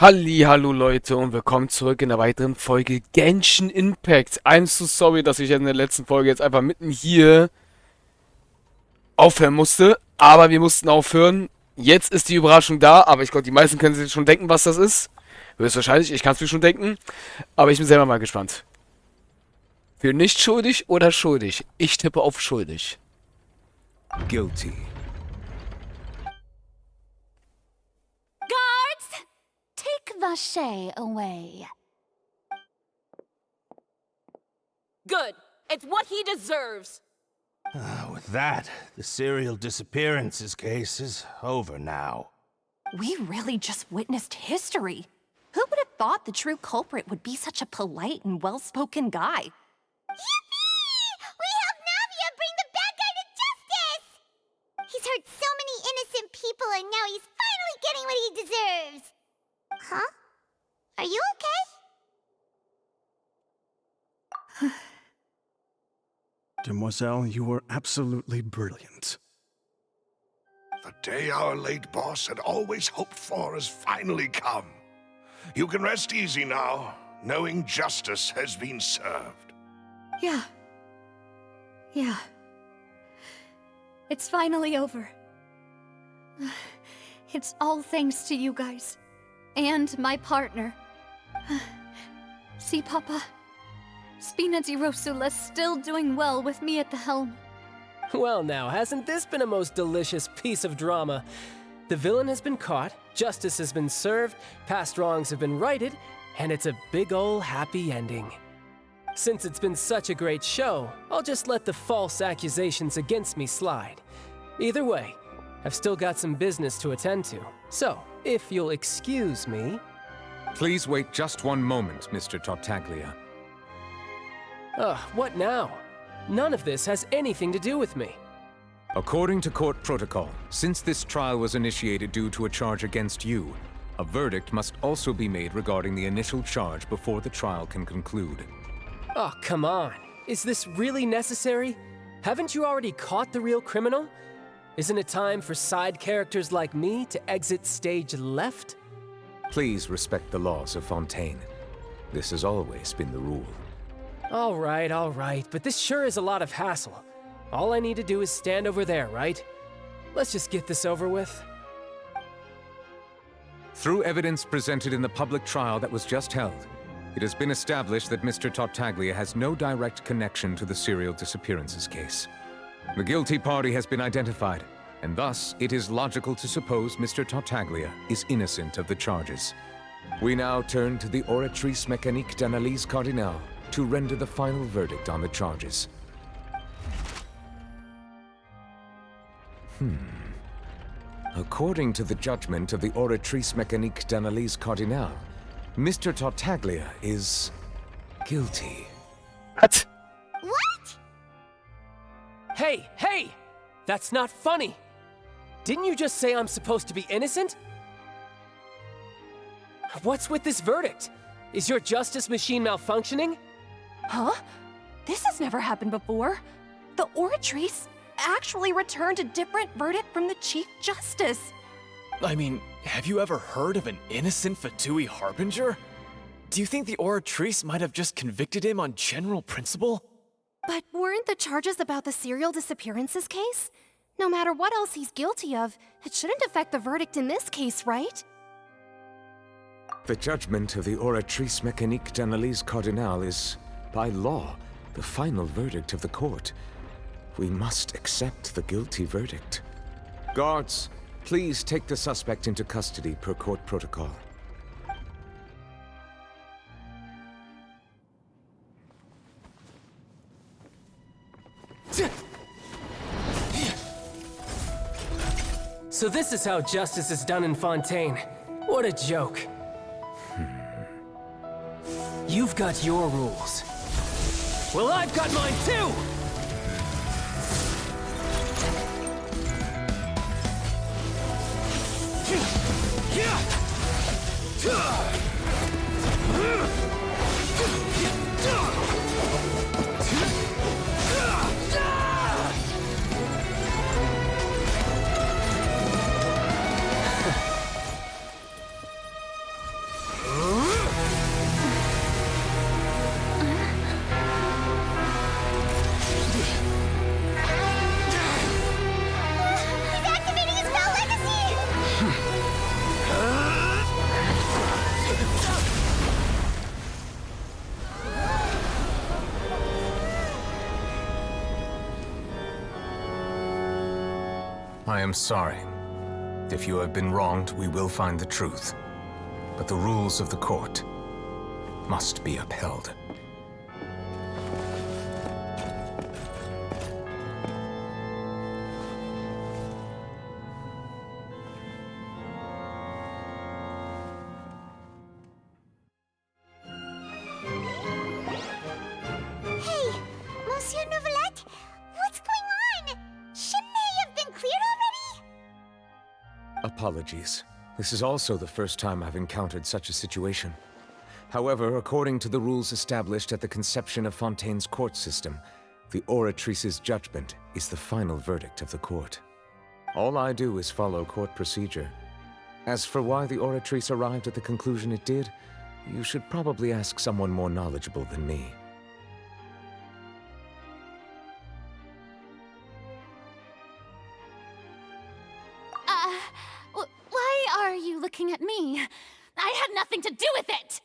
Hallo Leute und willkommen zurück in der weiteren Folge Genshin Impact. I'm so sorry, dass ich in der letzten Folge jetzt einfach mitten hier aufhören musste, aber wir mussten aufhören. Jetzt ist die Überraschung da, aber ich glaube, die meisten können sich schon denken, was das ist. Höchstwahrscheinlich, ich kann es mir schon denken, aber ich bin selber mal gespannt. Für nicht schuldig oder schuldig? Ich tippe auf schuldig. Guilty. Guards, take Rache away. Good. It's what he deserves. With that, the serial disappearances case is over now. We really just witnessed history. Who would have thought the true culprit would be such a polite and well-spoken guy? Yippee! We helped Navia bring the bad guy to justice! He's hurt so many innocent people and now he's finally getting what he deserves! Huh? Are you okay? Demoiselle, you were absolutely brilliant. The day our late boss had always hoped for has finally come. You can rest easy now, knowing justice has been served. Yeah. It's finally over. It's all thanks to you guys. And my partner. See, Papa? Spina di Rosula's still doing well with me at the helm. Well now, hasn't this been a most delicious piece of drama? The villain has been caught, justice has been served, past wrongs have been righted, and it's a big ol' happy ending. Since it's been such a great show, I'll just let the false accusations against me slide. Either way, I've still got some business to attend to. So, if you'll excuse me... Please wait just one moment, Mr. Tartaglia. What now? None of this has anything to do with me. According to court protocol, since this trial was initiated due to a charge against you, a verdict must also be made regarding the initial charge before the trial can conclude. Oh, come on. Is this really necessary? Haven't you already caught the real criminal? Isn't it time for side characters like me to exit stage left? Please respect the laws of Fontaine. This has always been the rule. All right, but this sure is a lot of hassle. All I need to do is stand over there, right? Let's just get this over with. Through evidence presented in the public trial that was just held, it has been established that Mr. Tartaglia has no direct connection to the serial disappearances case. The guilty party has been identified, and thus it is logical to suppose Mr. Tartaglia is innocent of the charges. We now turn to the Oratrice Mécanique d'Analyse Cardinale to render the final verdict on the charges. According to the judgment of the Oratrice Mécanique d'Analyse Cardinale, Mr. Tartaglia is guilty. What? What? Hey! That's not funny! Didn't you just say I'm supposed to be innocent? What's with this verdict? Is your justice machine malfunctioning? Huh? This has never happened before. The Oratrice actually returned a different verdict from the Chief Justice. I mean, have you ever heard of an innocent Fatui Harbinger? Do you think the Oratrice might have just convicted him on general principle? But weren't the charges about the serial disappearances case? No matter what else he's guilty of, it shouldn't affect the verdict in this case, right? The judgment of the Oratrice Mécanique d'Analyse Cardinale is, by law, the final verdict of the court. We must accept the guilty verdict. Guards, please take the suspect into custody per court protocol. So this is how justice is done in Fontaine. What a joke. You've got your rules. Well, I've got mine too! I am sorry. If you have been wronged, we will find the truth. But the rules of the court must be upheld. Hey, Monsieur Novelette, what's going on? Shouldn't they have been cleared already? Apologies. This is also the first time I've encountered such a situation. However, according to the rules established at the conception of Fontaine's court system, the Oratrice's judgment is the final verdict of the court. All I do is follow court procedure. As for why the Oratrice arrived at the conclusion it did, you should probably ask someone more knowledgeable than me. Why are you looking at me? I had nothing to do with it!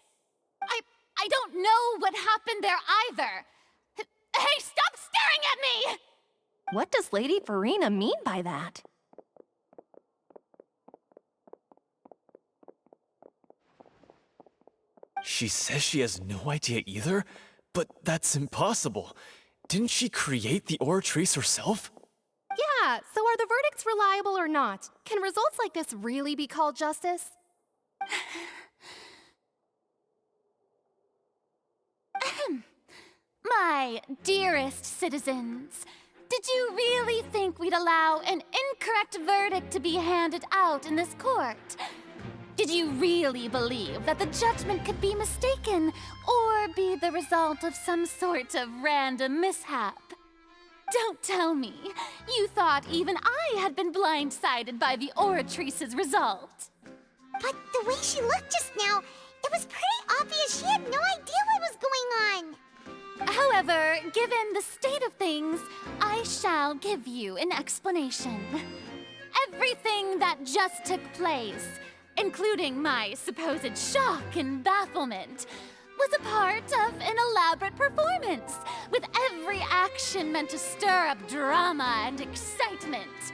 I don't know what happened there either! Hey, stop staring at me! What does Lady Farina mean by that? She says she has no idea either? But that's impossible. Didn't she create the Oratrice herself? Yeah, so are the verdicts reliable or not? Can results like this really be called justice? My dearest citizens, did you really think we'd allow an incorrect verdict to be handed out in this court? Did you really believe that the judgment could be mistaken or be the result of some sort of random mishap? Don't tell me you thought even I had been blindsided by the Oratrice's result. But the way she looked just now, it was pretty obvious she had no idea what was going on. However, given the state of things, I shall give you an explanation. Everything that just took place, including my supposed shock and bafflement, was a part of an elaborate performance, with every action meant to stir up drama and excitement.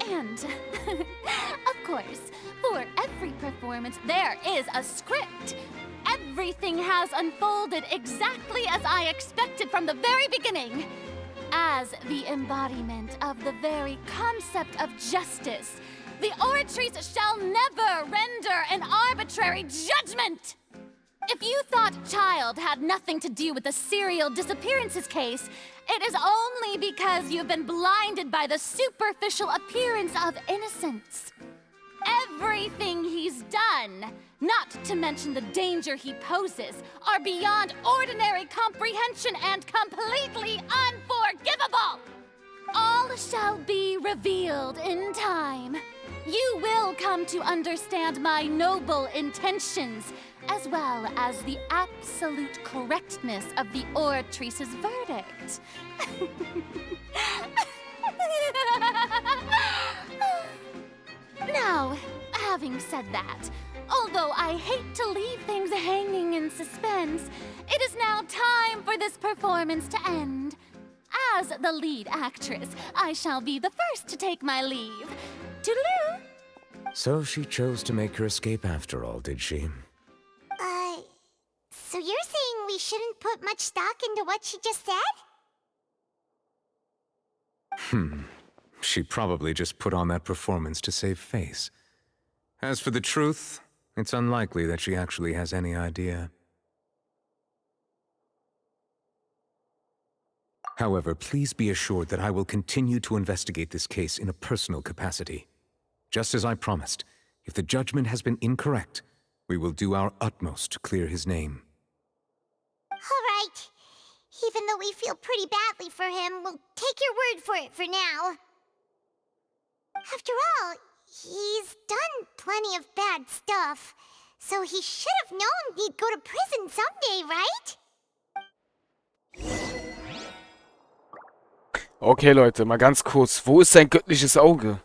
And, of course, for every performance, there is a script. Everything has unfolded exactly as I expected from the very beginning. As the embodiment of the very concept of justice, the Oratrice shall never render an arbitrary judgment! If you thought Child had nothing to do with the serial disappearances case, it is only because you've been blinded by the superficial appearance of innocence. Everything he's done, not to mention the danger he poses, are beyond ordinary comprehension and completely unforgivable! All shall be revealed in time. You will come to understand my noble intentions, as well as the absolute correctness of the Oratrice's verdict. Now, having said that, although I hate to leave things hanging in suspense, it is now time for this performance to end. As the lead actress, I shall be the first to take my leave. Toodaloo! So she chose to make her escape after all, did she? So you're saying we shouldn't put much stock into what she just said? She probably just put on that performance to save face. As for the truth, it's unlikely that she actually has any idea. However, please be assured that I will continue to investigate this case in a personal capacity. Just as I promised, if the judgment has been incorrect, we will do our utmost to clear his name. All right. Even though we feel pretty badly for him, we'll take your word for it for now. After all, he's done plenty of bad stuff, so he should have known he'd go to prison someday, right? Okay, Leute, mal ganz kurz. Wo ist sein göttliches Auge?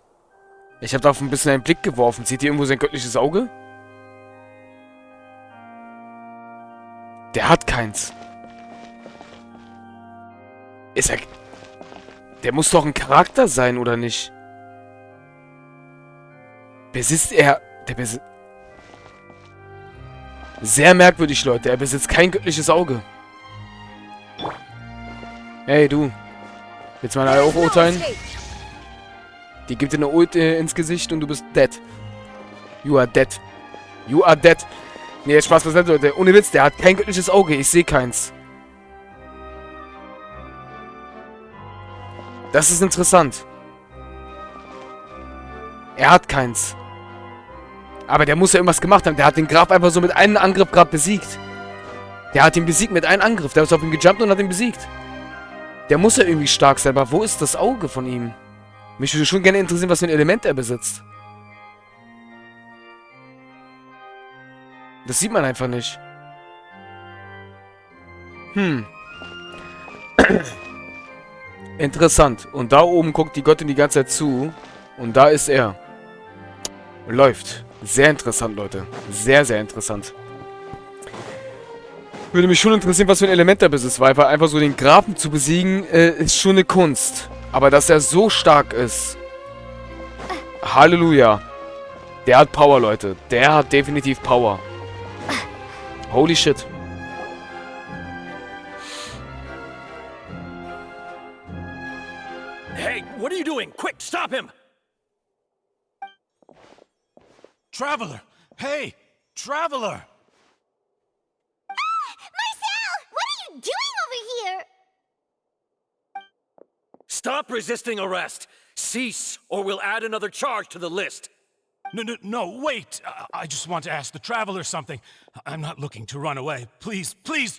Ich habe da ein bisschen einen Blick geworfen. Seht ihr irgendwo sein göttliches Auge? Der hat keins. Ist er... Der muss doch ein Charakter sein, oder nicht? Besitzt er... Der besitzt... Sehr merkwürdig, Leute. Er besitzt kein göttliches Auge. Hey, du. Willst du mal auch urteilen? Die gibt dir eine Ult ins Gesicht und du bist dead. You are dead. You are dead. Nee, jetzt Spaß beiseite, Leute. Ohne Witz, der hat kein göttliches Auge. Ich sehe keins. Das ist interessant. Er hat keins. Aber der muss ja irgendwas gemacht haben. Der hat den Graf einfach so mit einem Angriff gerade besiegt. Der hat ihn besiegt mit einem Angriff. Der ist auf ihn gejumpt und hat ihn besiegt. Der muss ja irgendwie stark sein. Aber wo ist das Auge von ihm? Mich würde schon gerne interessieren, was für ein Element er besitzt. Das sieht man einfach nicht. Interessant. Und da oben guckt die Göttin die ganze Zeit zu. Und da ist er. Läuft. Sehr interessant, Leute. Sehr, sehr interessant. Würde mich schon interessieren, was für ein Element er besitzt. Weil einfach so den Grafen zu besiegen, ist schon eine Kunst. Aber dass er so stark ist. Halleluja. Der hat Power, Leute. Der hat definitiv Power. Holy shit. Hey, what are you doing? Quick, stop him! Traveler! Hey! Traveler! Marcel! What are you doing over here? Stop resisting arrest! Cease, or we'll add another charge to the list! No, wait! I just want to ask the Traveler something. I'm not looking to run away. Please,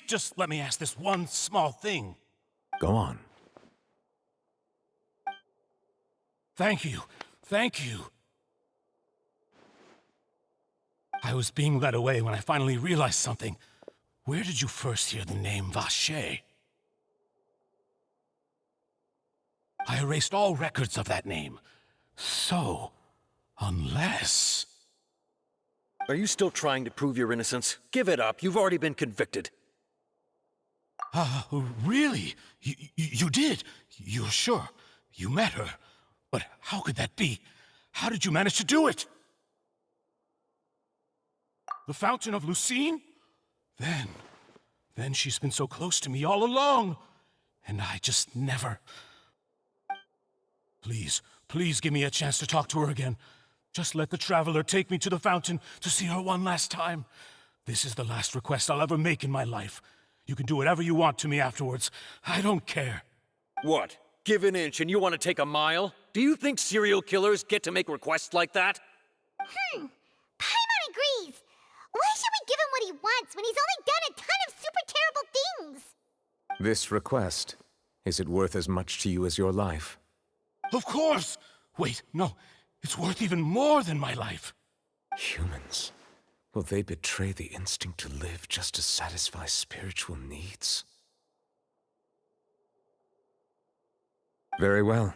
just let me ask this one small thing. Go on. Thank you. I was being led away when I finally realized something. Where did you first hear the name Rache? I erased all records of that name. So, unless... Are you still trying to prove your innocence? Give it up. You've already been convicted. Really? You did? You're sure? You met her? But how could that be? How did you manage to do it? The Fountain of Lucine? Then she's been so close to me all along. And I just never... Please give me a chance to talk to her again. Just let the Traveler take me to the fountain to see her one last time. This is the last request I'll ever make in my life. You can do whatever you want to me afterwards. I don't care. What? Give an inch and you want to take a mile? Do you think serial killers get to make requests like that? Paimon agrees. Why should we give him what he wants when he's only done a ton of super terrible things? This request, is it worth as much to you as your life? Of course! Wait, no. It's worth even more than my life. Humans. Will they betray the instinct to live just to satisfy spiritual needs? Very well.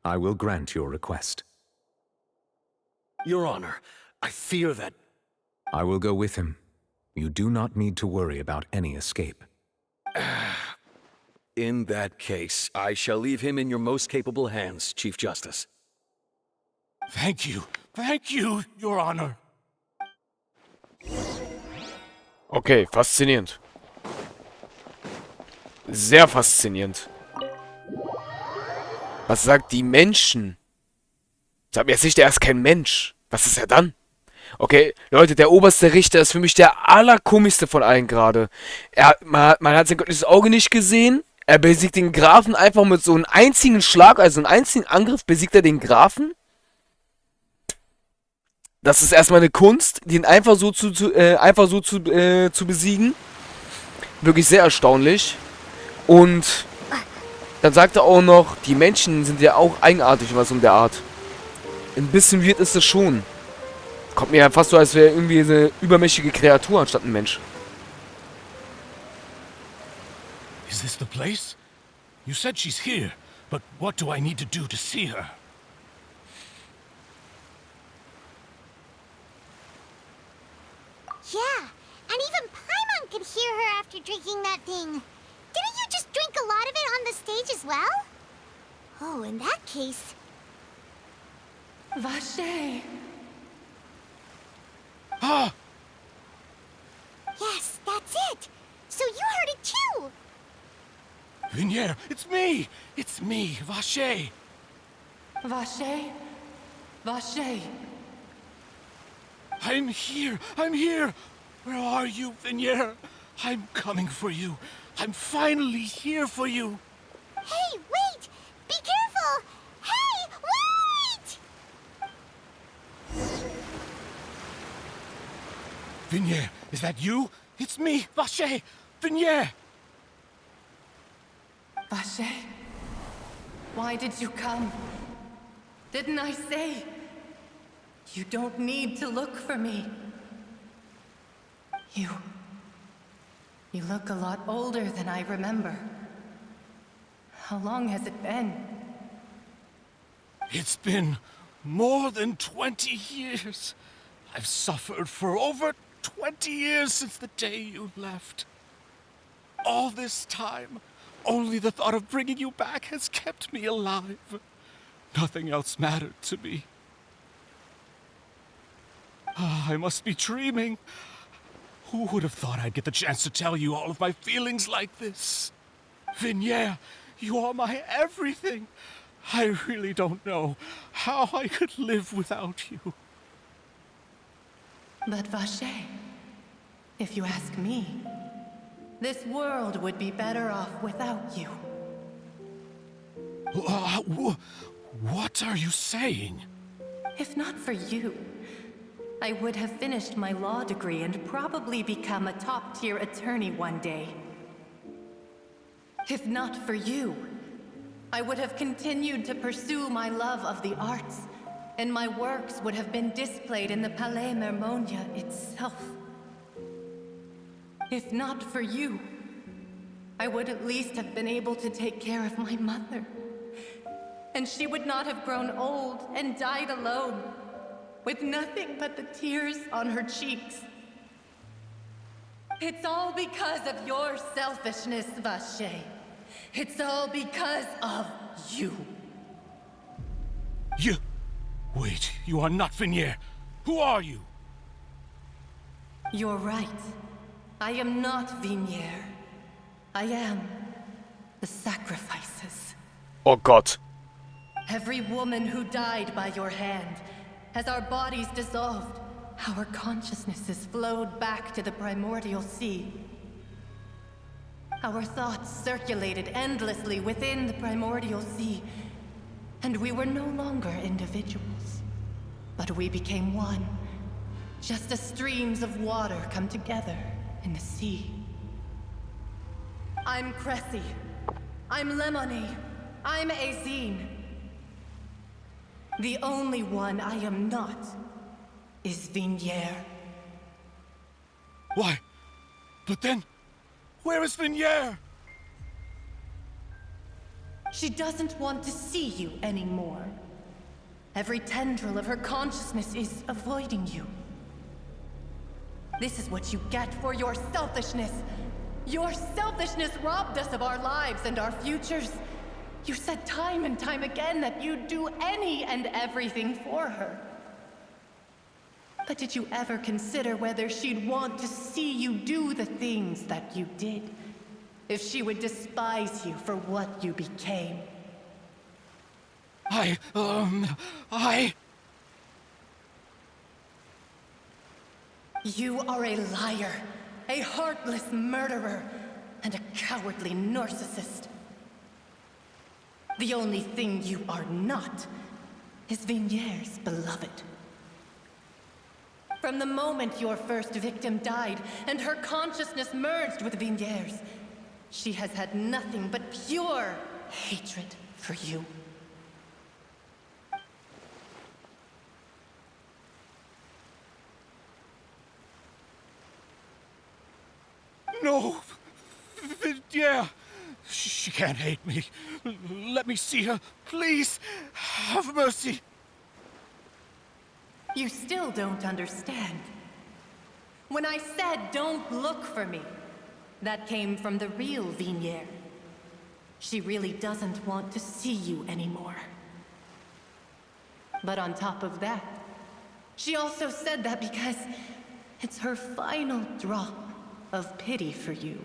I will grant your request. Your Honor, I fear that... I will go with him. You do not need to worry about any escape. In that case, I shall leave him in your most capable hands, Chief Justice. Thank you, Your Honor. Okay, faszinierend. Sehr faszinierend. Was sagt die Menschen? Sag mir jetzt nicht, er ist kein Mensch. Was ist er dann? Okay, Leute, der oberste Richter ist für mich der allerkomischste von allen gerade. Man hat sein göttliches Auge nicht gesehen. Er besiegt den Grafen einfach mit so einem einzigen Schlag, also einem einzigen Angriff besiegt er den Grafen. Das ist erstmal eine Kunst, den einfach so zu besiegen. Wirklich sehr erstaunlich. Und dann sagt er auch noch, die Menschen sind ja auch eigenartig, was um der Art. Ein bisschen weird ist es schon. Kommt mir ja fast so, als wäre irgendwie eine übermächtige Kreatur anstatt ein Mensch. Is this the place? You said she's here, but what do I need to do to see her? Yeah, and even Paimon could hear her after drinking that thing. Didn't you just drink a lot of it on the stage as well? Oh, in that case... Vache, Ah! Yes, that's it! So you heard it too! Vinier, it's me! It's me, Rache! Rache? Rache? I'm here! I'm here! Where are you, Vinier? I'm coming for you. I'm finally here for you. Hey, wait! Be careful! Hey, wait! Vinier, is that you? It's me, Rache! Vinier! Rache? Why did you come? Didn't I say? You don't need to look for me. You look a lot older than I remember. How long has it been? It's been more than 20 years. I've suffered for over 20 years since the day you left. All this time, only the thought of bringing you back has kept me alive. Nothing else mattered to me. I must be dreaming. Who would have thought I'd get the chance to tell you all of my feelings like this? Vinier, you are my everything. I really don't know how I could live without you. But Vache, if you ask me, this world would be better off without you. What are you saying? If not for you, I would have finished my law degree and probably become a top-tier attorney one day. If not for you, I would have continued to pursue my love of the arts, and my works would have been displayed in the Palais Mermonia itself. If not for you, I would at least have been able to take care of my mother. And she would not have grown old and died alone, with nothing but the tears on her cheeks. It's all because of your selfishness, Vache. It's all because of you. You... Wait, you are not Vinier. Who are you? You're right. I am not Vinier. I am the sacrifices. Oh God. Every woman who died by your hand, as our bodies dissolved, our consciousnesses flowed back to the primordial sea. Our thoughts circulated endlessly within the primordial sea, and we were no longer individuals, but we became one, just as streams of water come together in the sea. I'm Cressy. I'm Lemony. I'm Azine. The only one I am not is Vinier. Why? But then, where is Vinier? She doesn't want to see you anymore. Every tendril of her consciousness is avoiding you. This is what you get for your selfishness. Your selfishness robbed us of our lives and our futures. You said time and time again that you'd do any and everything for her. But did you ever consider whether she'd want to see you do the things that you did? If she would despise you for what you became? You are a liar, a heartless murderer, and a cowardly narcissist. The only thing you are not is Vinier's beloved. From the moment your first victim died and her consciousness merged with Vinier's, she has had nothing but pure hatred for you. No! Vinier! She can't hate me. Let me see her. Please, have mercy. You still don't understand. When I said don't look for me, that came from the real Vinier. She really doesn't want to see you anymore. But on top of that, she also said that because It's her final drop of pity for you.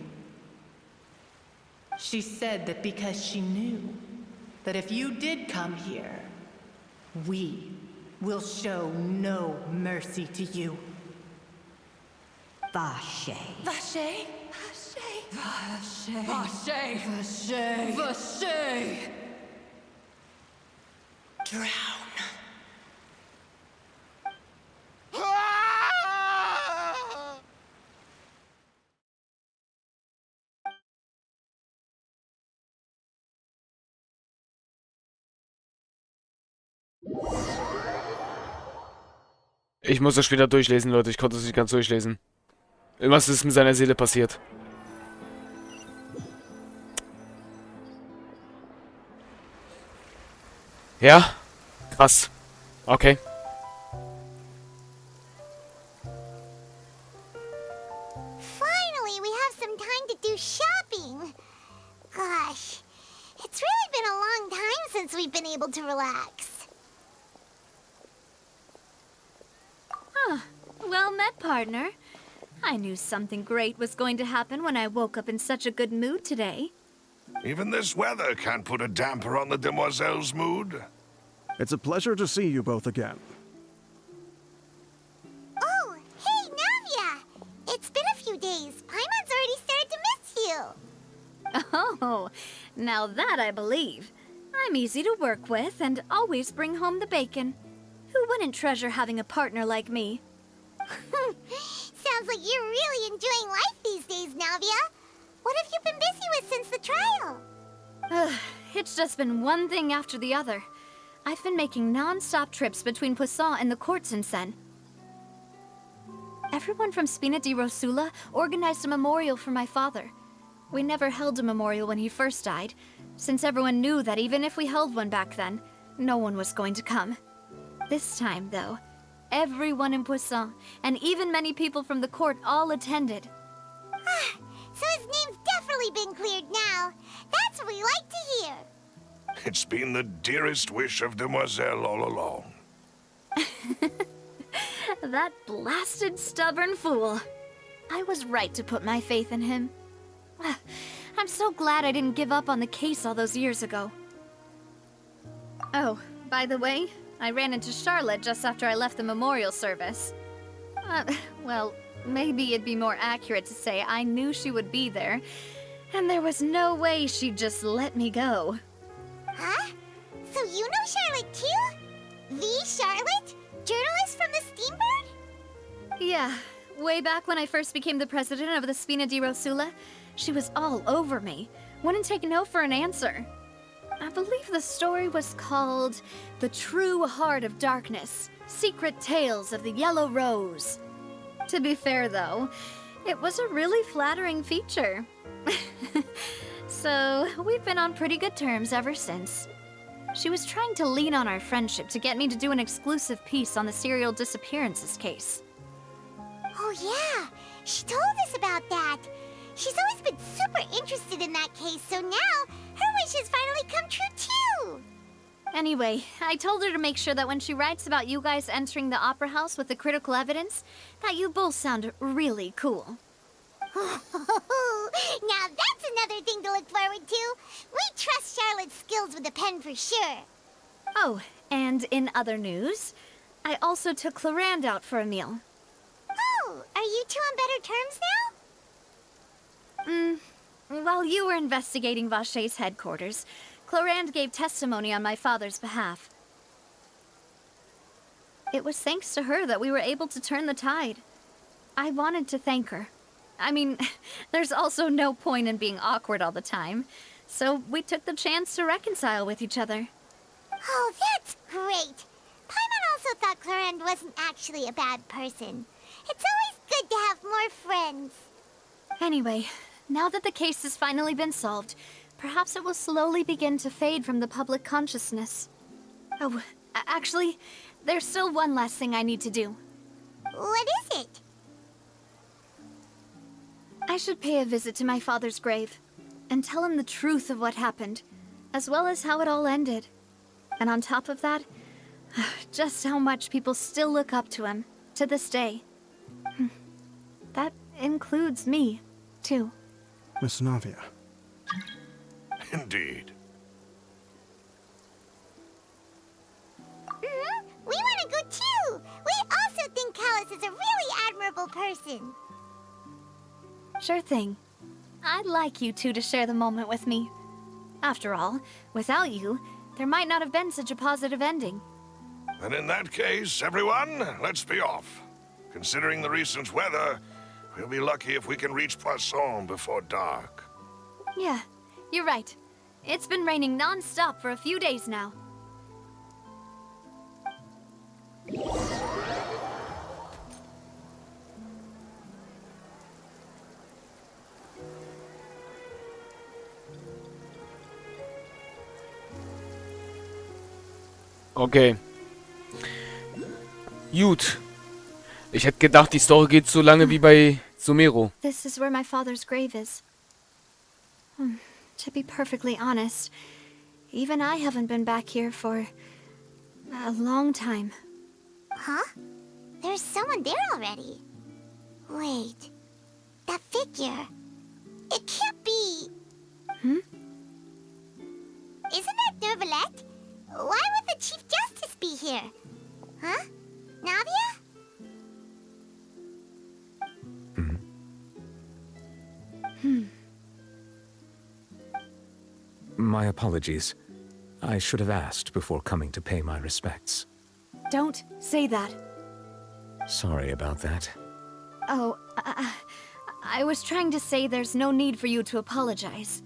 She said that because she knew that if you did come here, we will show no mercy to you. Vache. Vache? Vache. Vache! Vache. Vache! Drown. Ich muss das später durchlesen, Leute. Ich konnte es nicht ganz durchlesen. Irgendwas ist mit seiner Seele passiert. Ja? Krass. Okay. Finally, we have some time to do shopping. Gosh, it's really been a long time since we've been able to relax. Well met, partner. I knew something great was going to happen when I woke up in such a good mood today. Even this weather can't put a damper on the demoiselle's mood. It's a pleasure to see you both again. Oh, hey, Navia! It's been a few days. Paimon's already started to miss you. Oh, now that I believe. I'm easy to work with and always bring home the bacon. Who wouldn't treasure having a partner like me? Sounds like you're really enjoying life these days, Navia. What have you been busy with since the trial? It's just been one thing after the other. I've been making non-stop trips between Poisson and the courts in Sen. Everyone from Spina di Rosula organized a memorial for my father. We never held a memorial when he first died, since everyone knew that even if we held one back then, no one was going to come. This time, though, everyone in Poisson, and even many people from the court, all attended. So his name's definitely been cleared now. That's what we like to hear. It's been the dearest wish of Demoiselle all along. That blasted stubborn fool. I was right to put my faith in him. I'm so glad I didn't give up on the case all those years ago. Oh, by the way, I ran into Charlotte just after I left the memorial service. Well, maybe it'd be more accurate to say I knew she would be there, and there was no way she'd just let me go. Huh? So you know Charlotte too? The Charlotte? Journalist from the Steambird? Yeah, way back when I first became the president of the Spina di Rosula, she was all over me. Wouldn't take no for an answer. I believe the story was called The True Heart of Darkness, Secret Tales of the Yellow Rose. To be fair, though, it was a really flattering feature. So, we've been on pretty good terms ever since. She was trying to lean on our friendship to get me to do an exclusive piece on the serial disappearances case. Oh yeah, she told us about that. She's always been super interested in that case, so now her wish has finally come true too. Anyway, I told her to make sure that when she writes about you guys entering the opera house with the critical evidence, that you both sound really cool. Now that's another thing to look forward to. We trust Charlotte's skills with a pen for sure. Oh, and in other news, I also took Clarand out for a meal. Oh, are you two on better terms now? While you were investigating Vache's headquarters, Clarand gave testimony on my father's behalf. It was thanks to her that we were able to turn the tide. I wanted to thank her. I mean, there's also no point in being awkward all the time, so we took the chance to reconcile with each other. Oh, that's great. Paimon also thought Clarand wasn't actually a bad person. It's always good to have more friends. Anyway, now that the case has finally been solved, perhaps it will slowly begin to fade from the public consciousness. Oh, actually, there's still one last thing I need to do. What is it? I should pay a visit to my father's grave and tell him the truth of what happened, as well as how it all ended. And on top of that, just how much people still look up to him to this day. includes me, too. Miss Navia. Indeed. We want to go too! We also think Callus is a really admirable person. Sure thing. I'd like you two to share the moment with me. After all, without you, there might not have been such a positive ending. And in that case, everyone, let's be off. Considering the recent weather, we'll be lucky if we can reach Poisson before dark. Yeah, you're right. It's been raining non-stop for a few days now. Okay. Gut. Ich hätte gedacht, die Story geht so lange wie bei Sumero. This is where my father's grave is. To be perfectly honest, even I haven't been back here for a long time. Huh? There's someone there already. Wait. That figure. It can't be... Hmm? Isn't that Nervalette? Why would the Chief Justice be here? Huh? Navia? My apologies. I should have asked before coming to pay my respects. Don't say that. Sorry about that. Oh, I was trying to say there's no need for you to apologize.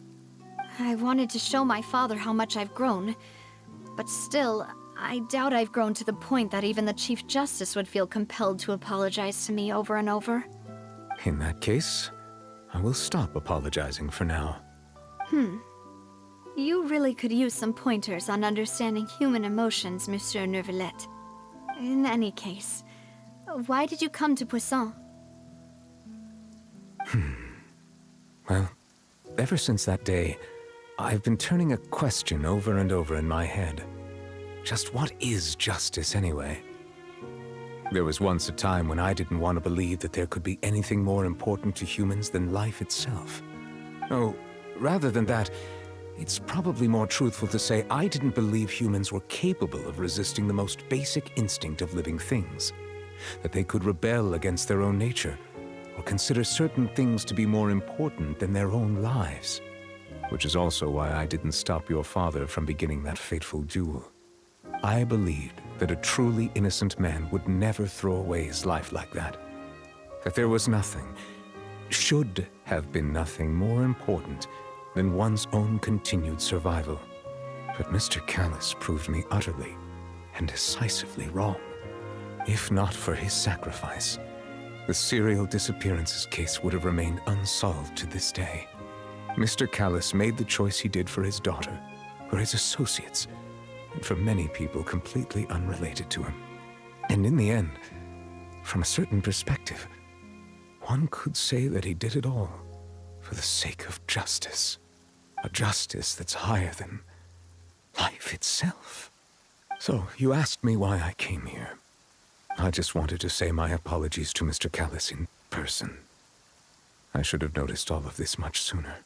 I wanted to show my father how much I've grown, but still, I doubt I've grown to the point that even the Chief Justice would feel compelled to apologize to me over and over. In that case, I will stop apologizing for now. You really could use some pointers on understanding human emotions, Monsieur Nervalette. In any case, why did you come to Poisson? Well, ever since that day, I've been turning a question over and over in my head. Just what is justice anyway? There was once a time when I didn't want to believe that there could be anything more important to humans than life itself. Oh, rather than that, it's probably more truthful to say I didn't believe humans were capable of resisting the most basic instinct of living things. That they could rebel against their own nature, or consider certain things to be more important than their own lives. Which is also why I didn't stop your father from beginning that fateful duel. I believed that a truly innocent man would never throw away his life like that. That there was nothing, should have been nothing more important than one's own continued survival. But Mr. Callus proved me utterly and decisively wrong. If not for his sacrifice, the serial disappearances case would have remained unsolved to this day. Mr. Callus made the choice he did for his daughter, for his associates, and for many people completely unrelated to him. And in the end, from a certain perspective, one could say that he did it all for the sake of justice. A justice that's higher than life itself. So, you asked me why I came here. I just wanted to say my apologies to Mr. Callus in person. I should have noticed all of this much sooner.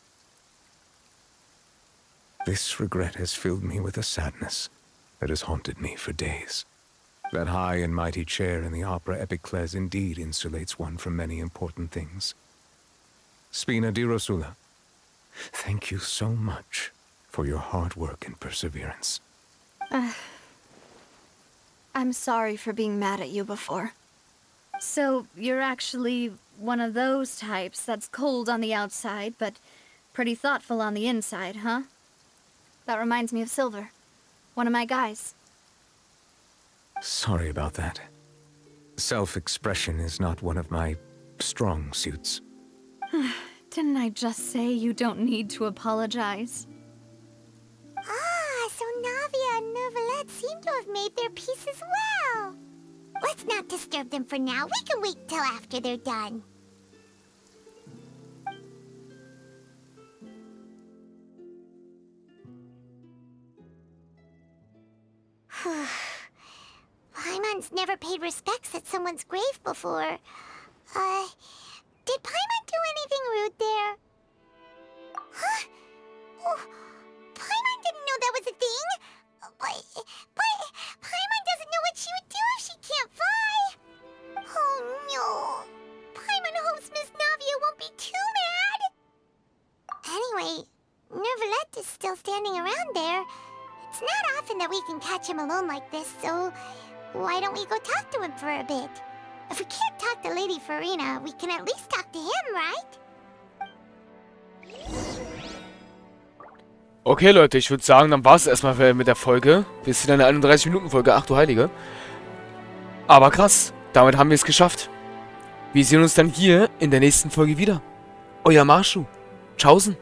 This regret has filled me with a sadness that has haunted me for days. That high and mighty chair in the Opera Epiclese indeed insulates one from many important things. Spina di Rosula, thank you so much for your hard work and perseverance. I'm sorry for being mad at you before. So, you're actually one of those types that's cold on the outside, but pretty thoughtful on the inside, huh? That reminds me of Silver, one of my guys. Sorry about that. Self-expression is not one of my strong suits. Didn't I just say you don't need to apologize? Ah, so Navia and Nervalette seem to have made their peace as well. Let's not disturb them for now. We can wait till after they're done. Paimon's never paid respects at someone's grave before. Did Paimon do standing around there. It's not often that we can catch him alone like this, so why don't we go talk to him for a bit? If we can't talk to Lady Farina, we can at least talk to him, right? Okay, Leute, ich würde sagen, dann war es erstmal mit der Folge. Wir sind in einer 31-Minuten-Folge. Ach du Heilige. Aber krass, damit haben wir es geschafft. Wir sehen uns dann hier in der nächsten Folge wieder. Euer Marschu. Tschaußen.